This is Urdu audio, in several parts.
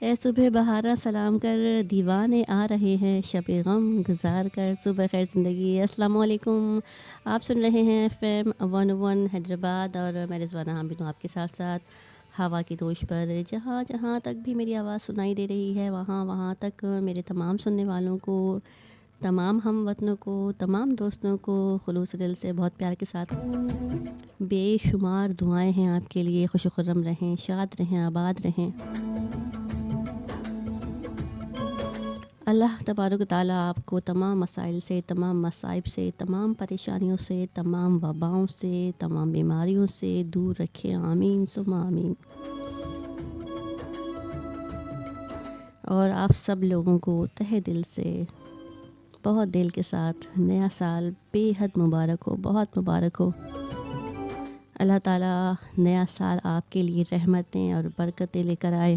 اے صبح بہارا سلام کر دیوانے آ رہے ہیں شب غم گزار کر صبح خیر زندگی۔ السلام علیکم، آپ سن رہے ہیں ایف ایم 101 حیدرآباد اور میں رضوانہ حامد ہوں آپ کے ساتھ ساتھ ہوا کی دوش پر۔ جہاں جہاں تک بھی میری آواز سنائی دے رہی ہے وہاں وہاں تک میرے تمام سننے والوں کو، تمام ہم وطنوں کو، تمام دوستوں کو خلوص دل سے بہت پیار کے ساتھ بے شمار دعائیں ہیں آپ کے لیے۔ خوش و خرم رہیں، شاد رہیں، آباد رہیں۔ اللہ تبارک و تعالیٰ آپ کو تمام مسائل سے، تمام مصائب سے، تمام پریشانیوں سے، تمام وباؤں سے، تمام بیماریوں سے دور رکھے، آمین ثم آمین۔ اور آپ سب لوگوں کو تہہ دل سے بہت دل کے ساتھ نیا سال بے حد مبارک ہو، بہت مبارک ہو۔ اللہ تعالیٰ نیا سال آپ کے لیے رحمتیں اور برکتیں لے کر آئے،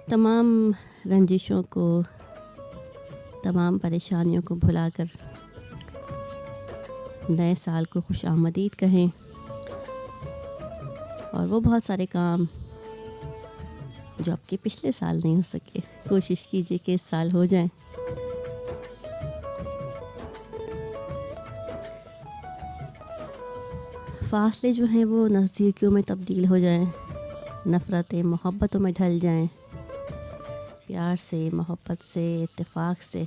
تمام رنجشوں کو، تمام پریشانیوں کو بھلا کر نئے سال کو خوش آمدید کہیں، اور وہ بہت سارے کام جو آپ کے پچھلے سال نہیں ہو سکے کوشش کیجئے کہ اس سال ہو جائیں۔ فاصلے جو ہیں وہ نزدیکیوں میں تبدیل ہو جائیں، نفرتیں محبتوں میں ڈھل جائیں، پیار سے، محبت سے، اتفاق سے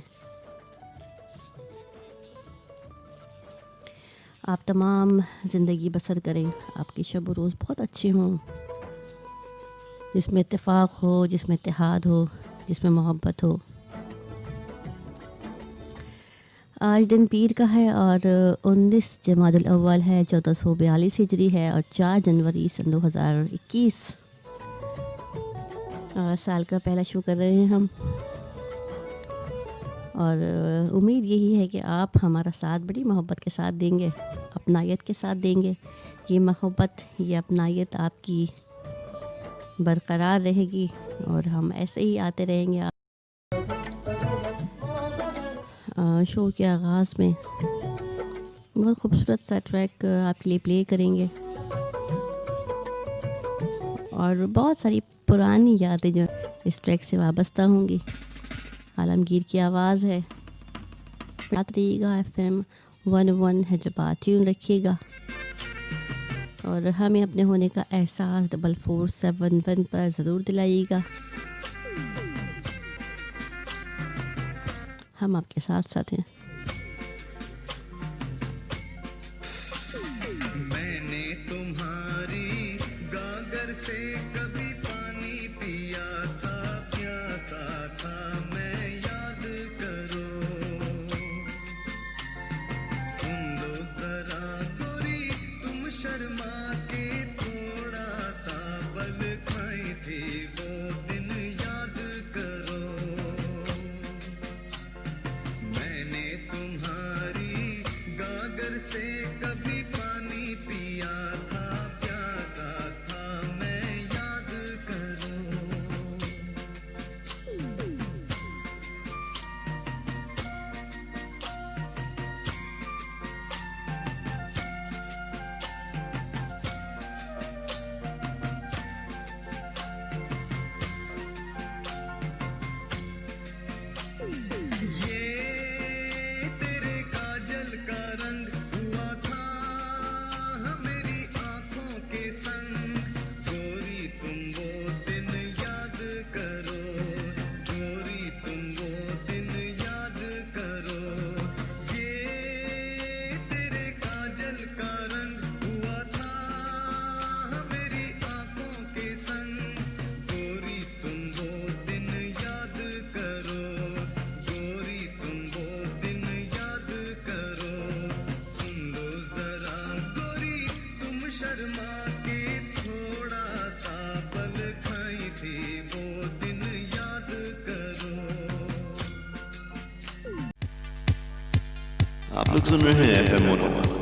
آپ تمام زندگی بسر کریں، آپ کی شب و روز بہت اچھے ہوں، جس میں اتفاق ہو، جس میں اتحاد ہو، جس میں محبت ہو۔ آج دن پیر کا ہے اور 19 جمادی الاول ہے، 1442 ہجری ہے اور 4 جنوری سن 2021 سال کا پہلا شو کر رہے ہیں ہم، اور امید یہی ہے کہ آپ ہمارا ساتھ بڑی محبت کے ساتھ دیں گے، اپنائیت کے ساتھ دیں گے۔ یہ محبت، یہ اپنائیت آپ کی برقرار رہے گی اور ہم ایسے ہی آتے رہیں گے۔ شو کے آغاز میں بہت خوبصورت سا ٹریک آپ کے لیے پلے کریں گے، اور بہت ساری پرانی یادیں جو اس ٹریک سے وابستہ ہوں گی۔ عالمگیر کی آواز ہے، ساتھ رہیے گا، ایف ایم 101 حیدرآباد ٹیون رکھیے گا، اور ہمیں اپنے ہونے کا احساس 4471 پر ضرور دلائیے گا۔ ہم آپ کے ساتھ ساتھ ہیں۔ میں نے تمہاری گاگر سے کبھی پانی پیا تھا، پیاسا تھا میں، یاد کرو، سن لو ذرا گوری تم شرما کے، تھوڑا سا بل کھائی تھی وہ دن، یاد کرو، میں نے تمہاری گاگر سے کبھی پانی پیا تھا، پیاسا تھا میں، یاد کرو، یہ تیرے کاجل کا رنگ ہوا تھا میری آنکھوں کے سنگ، گوری تم وہ دن یاد کرو، گوری تم وہ دن یاد کرو، یہ تیرے کاجل کا رنگ ہوا تھا میری آنکھوں کے سنگ، گوری تم وہ دن یاد کرو، گوری تم وہ دن یاد کرو، سن لو ذرا گوری تم شرما کے، تھوڑا سا پل کھائی تھی وہ دن، یاد کرو۔ آپ لوگ سن رہے ہیں ایف ایم 101۔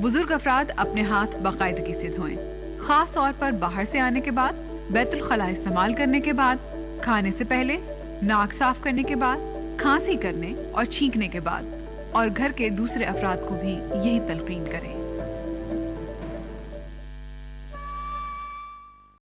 بزرگ افراد اپنے ہاتھ باقاعدگی سے دھوئیں، خاص طور پر باہر سے آنے کے بعد، بیت الخلاء استعمال کرنے کے بعد، کھانے سے پہلے، ناک صاف کرنے کے بعد، کھانسی کرنے اور چھینکنے کے بعد۔ اور گھر کے دوسرے افراد کو بھی یہی تلقین کریں۔